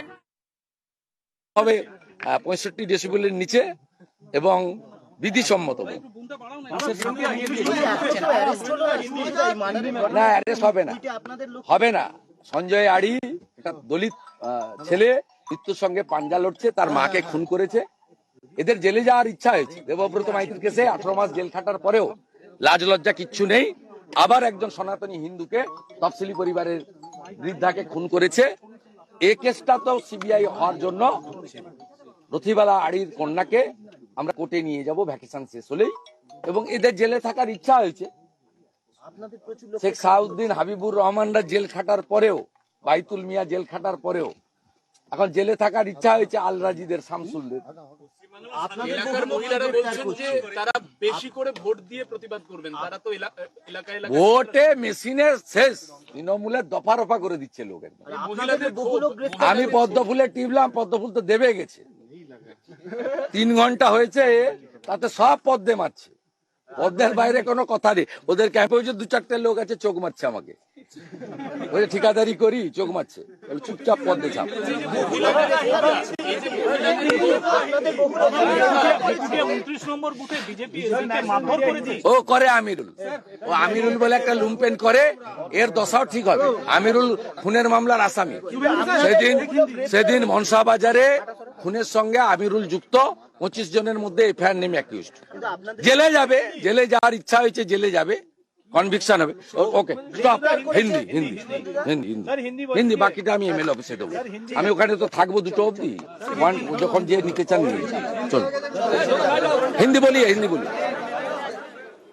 বলছেন। হবে 65 ডেসিবেলের নিচে এবং বিধিসম্মত। না, অ্যারেস্ট হবে না। সঞ্জয় আড়ি একটা দলিত ছেলে, মৃত্যুর সঙ্গে পাঞ্জা লড়ছে, তার মাকে খুন করেছে। এদের জেলে যাওয়ার ইচ্ছা হয়েছে। দেবব্রত মাইতির কেসে 18 মাস জেল খাটার পরেও লাজ লজ্জা কিচ্ছু নেই। আবার একজন সনাতনী হিন্দুকে, তফসিলি পরিবারের বৃদ্ধাকে খুন করেছে। এই কেসটা তো সিবিআই হওয়ার জন্য রথিবালা আড়ির কন্যাকে আমরা কোর্টে নিয়ে যাব ভ্যাকেশন শেষ হলেই, এবং এদের জেলে থাকার ইচ্ছা হয়েছে। শেখ সাউদ্দিন, হাবিবুর রহমানরা জেল খাটার পরেও, বাইতুল মিয়া জেল খাটার পরেও এখন জেলে থাকার ইচ্ছা হয়েছে আল রাজিদের, শামসুলদের। ভোটে মেশিনের শেষ, তৃণমূলের দফা রফা করে দিচ্ছে লোক। আমি পদ্ম ফুলে টিপলাম, পদ্ম ফুল তো দেবে গেছে। 3 ঘন্টা হয়েছে, তাতে সব পদ্মে মারছে। পদ্মের বাইরে কোনো কথা নেই। ওদের ক্যাম্পে ওই যে 2-4টে লোক আছে, চোখ মারছে আমাকে। ওই যে ঠিকাদারি করি, চোখ মারছে, চুপচাপ পদ্মে চাপ। ও করে আমিরুল, ও আমিরুল বলে একটা লুম্পেন করে, এর দশাও ঠিক হবে। আমিরুল খুনের মামলার আসামি। সেদিন মনসা বাজারে খুনের সঙ্গে আমিরুল যুক্ত। 25 জনের মধ্যে এফআইআর নেমে অ্যাকিউজড। জেলে যাবে, জেলে যাওয়ার ইচ্ছা হয়েছে, জেলে যাবে, কনভিকশন হবে। Okay stop. হিন্দি হিন্দি হিন্দি হিন্দি হিন্দি বাকিটা আমি এমএল অফিসে দেবো। আমি ওখানে তো থাকবো 2টো অবধি, যখন যে নিতে চান নিয়ে চল। হিন্দি বলি, হিন্দি বলি।